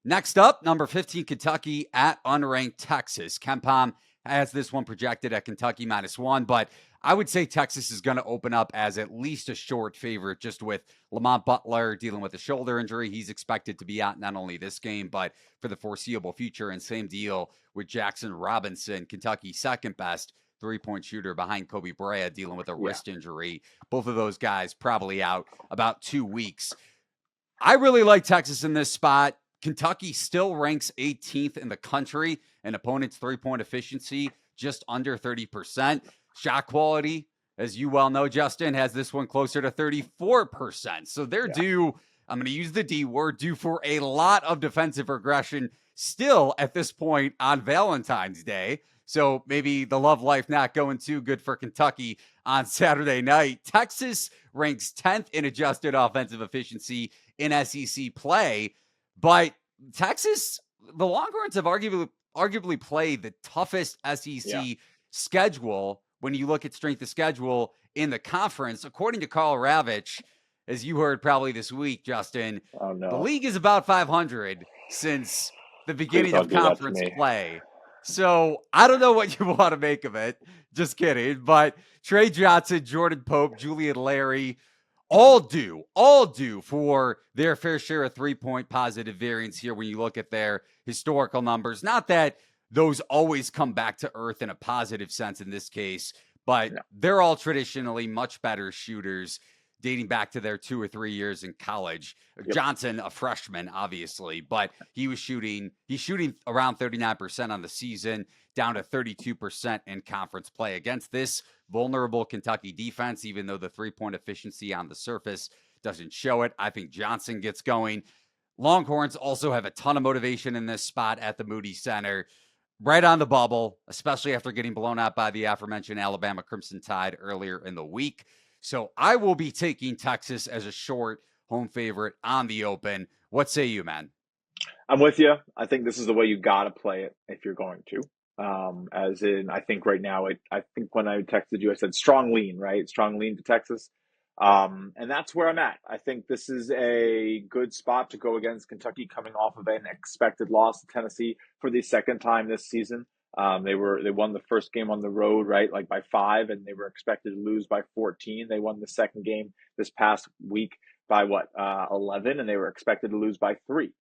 Next up, number 15, Kentucky at unranked Texas. KenPom has this one projected at Kentucky -1, but I would say Texas is going to open up as at least a short favorite, just with Lamont Butler dealing with a shoulder injury. He's expected to be out not only this game, but for the foreseeable future. And same deal with Jackson Robinson, Kentucky's second best three-point shooter behind Kobe Bryant, dealing with a wrist injury. Both of those guys probably out about 2 weeks. I really like Texas in this spot. Kentucky still ranks 18th in the country in opponents' three-point efficiency, just under 30%. Shot quality, as you well know, Justin, has this one closer to 34%. So they're due, I'm going to use the D word, due for a lot of defensive regression still at this point on Valentine's Day. So maybe the love life not going too good for Kentucky on Saturday night. Texas ranks 10th in adjusted offensive efficiency in SEC play. But Texas, the Longhorns have arguably played the toughest SEC schedule when you look at strength of schedule in the conference. According to Carl Ravitch, as you heard probably this week, Justin, the league is about 500 since the beginning of conference play. So I don't know what you want to make of it. Just kidding. But Trey Johnson, Jordan Pope, Julian Larry, all due for their fair share of three-point positive variance here when you look at their historical numbers. Not that those always come back to earth in a positive sense in this case, but they're all traditionally much better shooters dating back to their 2 or 3 years in college. Johnson, a freshman, obviously, but he's shooting around 39% on the season, down to 32% in conference play against this vulnerable Kentucky defense, even though the three-point efficiency on the surface doesn't show it. I think Johnson gets going. Longhorns also have a ton of motivation in this spot at the Moody Center. Right on the bubble, especially after getting blown out by the aforementioned Alabama Crimson Tide earlier in the week. So I will be taking Texas as a short home favorite on the open. What say you, man? I'm with you. I think this is the way you got to play it if you're going to. As in, I think right now, I think when I texted you, I said strong lean, right? Strong lean to Texas. And that's where I'm at. I think this is a good spot to go against Kentucky coming off of an expected loss to Tennessee for the second time this season. They won the first game on the road, right? Like by 5, and they were expected to lose by 14. They won the second game this past week by 11, and they were expected to lose by 3.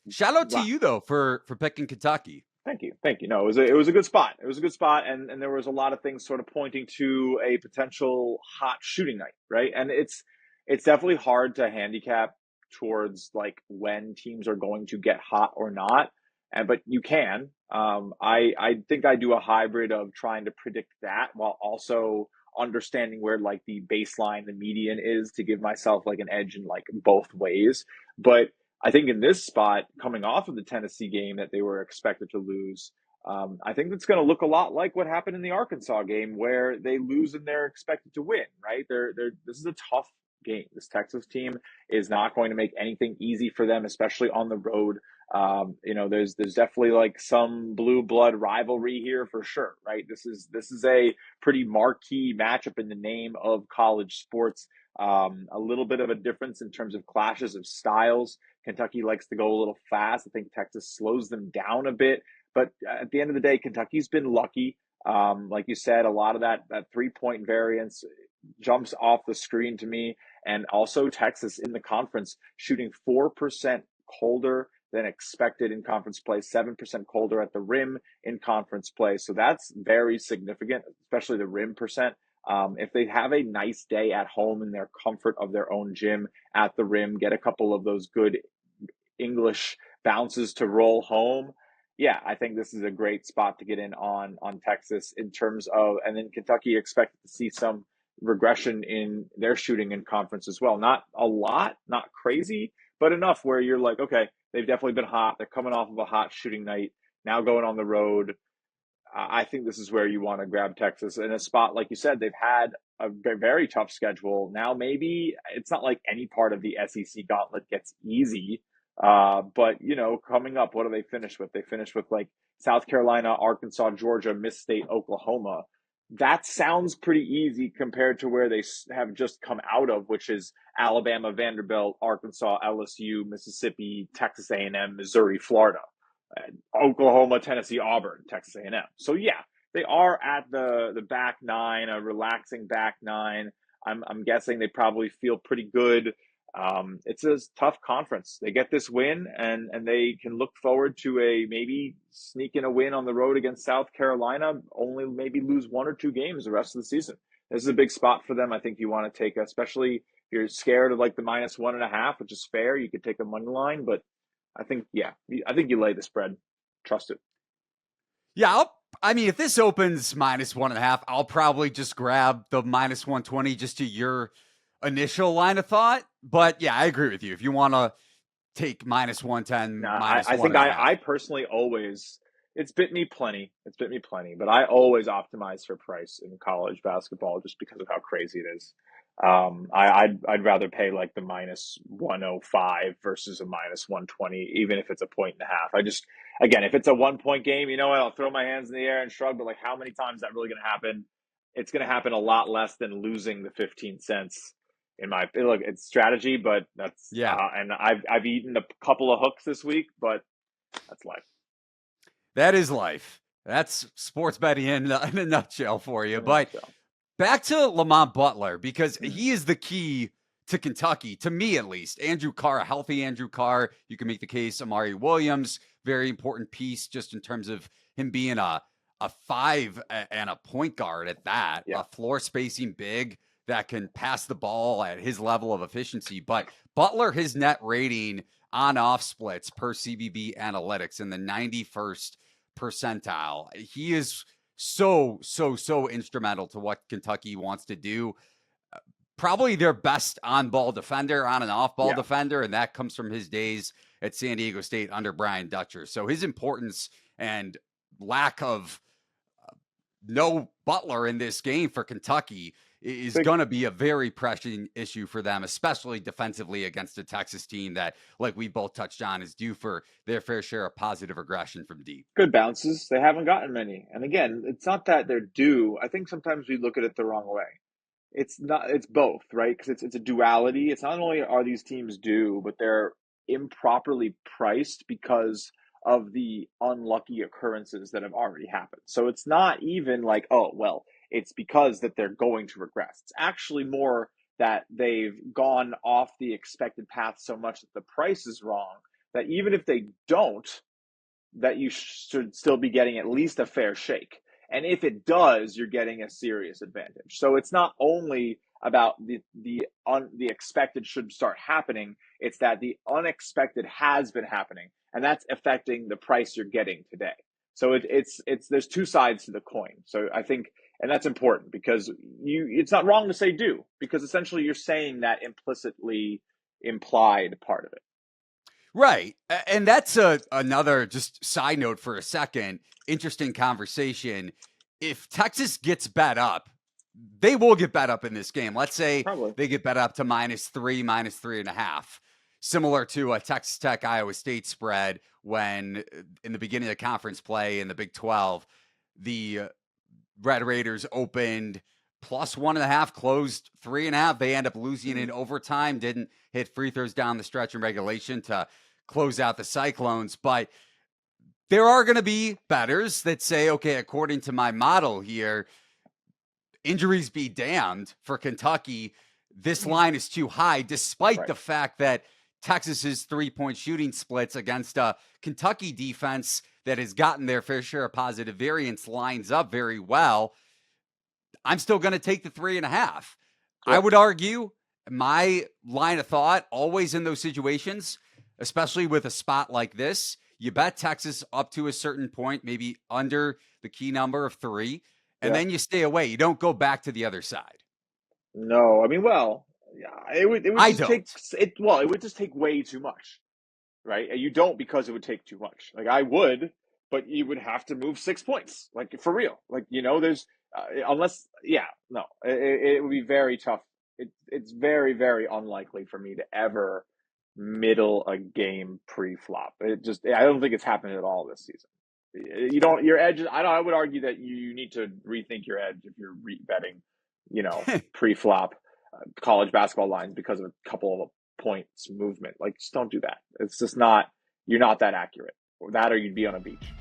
Shout out to you though for picking Kentucky. Thank you. No, it was a good spot. It was a good spot, and there was a lot of things sort of pointing to a potential hot shooting night, right? And it's definitely hard to handicap towards like when teams are going to get hot or not, but you can. I think I do a hybrid of trying to predict that while also understanding where like the baseline, the median is to give myself like an edge in like both ways, but I think in this spot, coming off of the Tennessee game that they were expected to lose, I think it's going to look a lot like what happened in the Arkansas game where they lose and they're expected to win, right? This is a tough game. This Texas team is not going to make anything easy for them, especially on the road. There's definitely like some blue blood rivalry here for sure, right? This is a pretty marquee matchup in the name of college sports. A little bit of a difference in terms of clashes of styles. Kentucky likes to go a little fast. I think Texas slows them down a bit. But at the end of the day, Kentucky's been lucky. Like you said, a lot of that three-point variance jumps off the screen to me. And also Texas in the conference shooting 4% colder than expected in conference play, 7% colder at the rim in conference play. So that's very significant, especially the rim percent. If they have a nice day at home in their comfort of their own gym at the rim, get a couple of those good English bounces to roll home. Yeah, I think this is a great spot to get in on Texas in terms of, and then Kentucky expected to see some regression in their shooting in conference as well. Not a lot, not crazy, but enough where you're like, okay, they've definitely been hot. They're coming off of a hot shooting night, now going on the road. I think this is where you want to grab Texas in a spot. Like you said, they've had a very tough schedule. Now, maybe it's not like any part of the SEC gauntlet gets easy. But, coming up, what do they finish with? They finish with like South Carolina, Arkansas, Georgia, Miss State, Oklahoma. that sounds pretty easy compared to where they have just come out of, which is Alabama, Vanderbilt, Arkansas, LSU, Mississippi, Texas A&M, Missouri, Florida, Oklahoma, Tennessee, Auburn, Texas A&M. So yeah, they are at the back nine, a relaxing back nine. I'm guessing they probably feel pretty good. It's a tough conference. They get this win, and they can look forward to a maybe sneaking a win on the road against South Carolina. Only maybe lose one or two games the rest of the season. This is a big spot for them. I think you want to take, especially if you're scared of like the -1.5, which is fair. You could take a money line, but I think I think you lay the spread. Trust it. Yeah, I mean, if this opens -1.5, I'll probably just grab the -120 just to your initial line of thought. But yeah, I agree with you. If you want to take -110, Now, minus I one think and a half. I personally always, it's bit me plenty. It's bit me plenty, but I always optimize for price in college basketball just because of how crazy it is. I'd rather pay like the -105 versus a -120, even if it's a point and a half. I just, again, if it's a 1 point game, you know what? I'll throw my hands in the air and shrug. But like, how many times is that really going to happen? It's going to happen a lot less than losing the 15 cents in my look. It's strategy, but that's Yeah, and I've eaten a couple of hooks this week, but that's life. that is life. That's sports betting in a nutshell for you. In a But nutshell. back to Lamont Butler, because Mm. he is the key to Kentucky, to me at least. Andrew Carr, a healthy Andrew Carr. You can make the case. Amari Williams, very important piece just in terms of him being a five and a point guard at that, Yeah. a floor spacing big that can pass the ball at his level of efficiency. But Butler, his net rating on off splits per CBB analytics in the 91st percentile. He is so instrumental to what Kentucky wants to do. Probably their best on ball defender, on and off ball Yeah. defender, and that comes from his days at San Diego State under Brian Dutcher. So his importance and lack of no Butler in this game for Kentucky is Big. going to be a very pressing issue for them, especially defensively against a Texas team that, like we both touched on, is due for their fair share of positive aggression from deep. Good bounces. They haven't gotten many. And again, it's not that they're due. I think sometimes we look at it the wrong way. It's not, it's both, right? Because it's a duality. It's not only are these teams due, but they're improperly priced because of the unlucky occurrences that have already happened. So it's not even like, oh, well, it's because that they're going to regress. It's actually more that they've gone off the expected path so much that the price is wrong, that even if they don't, that you should still be getting at least a fair shake. And if it does, you're getting a serious advantage. So it's not only about the expected should start happening, it's that the unexpected has been happening, and that's affecting the price you're getting today. So it's there's two sides to the coin. So I think, and that's important because it's not wrong to say do, because essentially you're saying that implicitly implied part of it. Right. And that's another just side note for a second. Interesting conversation. If Texas gets bet up, they will get bet up in this game. Let's say Probably. they get bet up to -3, -3.5, similar to a Texas Tech Iowa State spread when in the beginning of conference play in the Big 12, the Red Raiders opened +1.5, closed 3.5. They end up losing in overtime, didn't hit free throws down the stretch in regulation to close out the Cyclones. But there are going to be bettors that say, okay, according to my model here, injuries be damned for Kentucky. This line is too high, despite Right. the fact that Texas's 3-point shooting splits against a Kentucky defense that has gotten their fair share of positive variance lines up very well. I'm still going to take the 3.5. I Yep. would argue my line of thought always in those situations, especially with a spot like this, you bet Texas up to a certain point, maybe under the key number of 3, and Yeah. then you stay away. You don't go back to the other side. No, I mean, well, yeah, it would I just take don't. it. Well, it would just take way too much, right? And you don't, because it would take too much. Like I would, but you would have to move 6 points, like for real. Like there's unless yeah, no, it would be very tough. It's very unlikely for me to ever middle a game pre-flop. It just I don't think it's happened at all this season. You don't your edge. I would argue that you need to rethink your edge if you're betting, pre-flop college basketball lines because of a couple of points movement. Like, just don't do that. It's just not. You're not that accurate. Or that, or you'd be on a beach.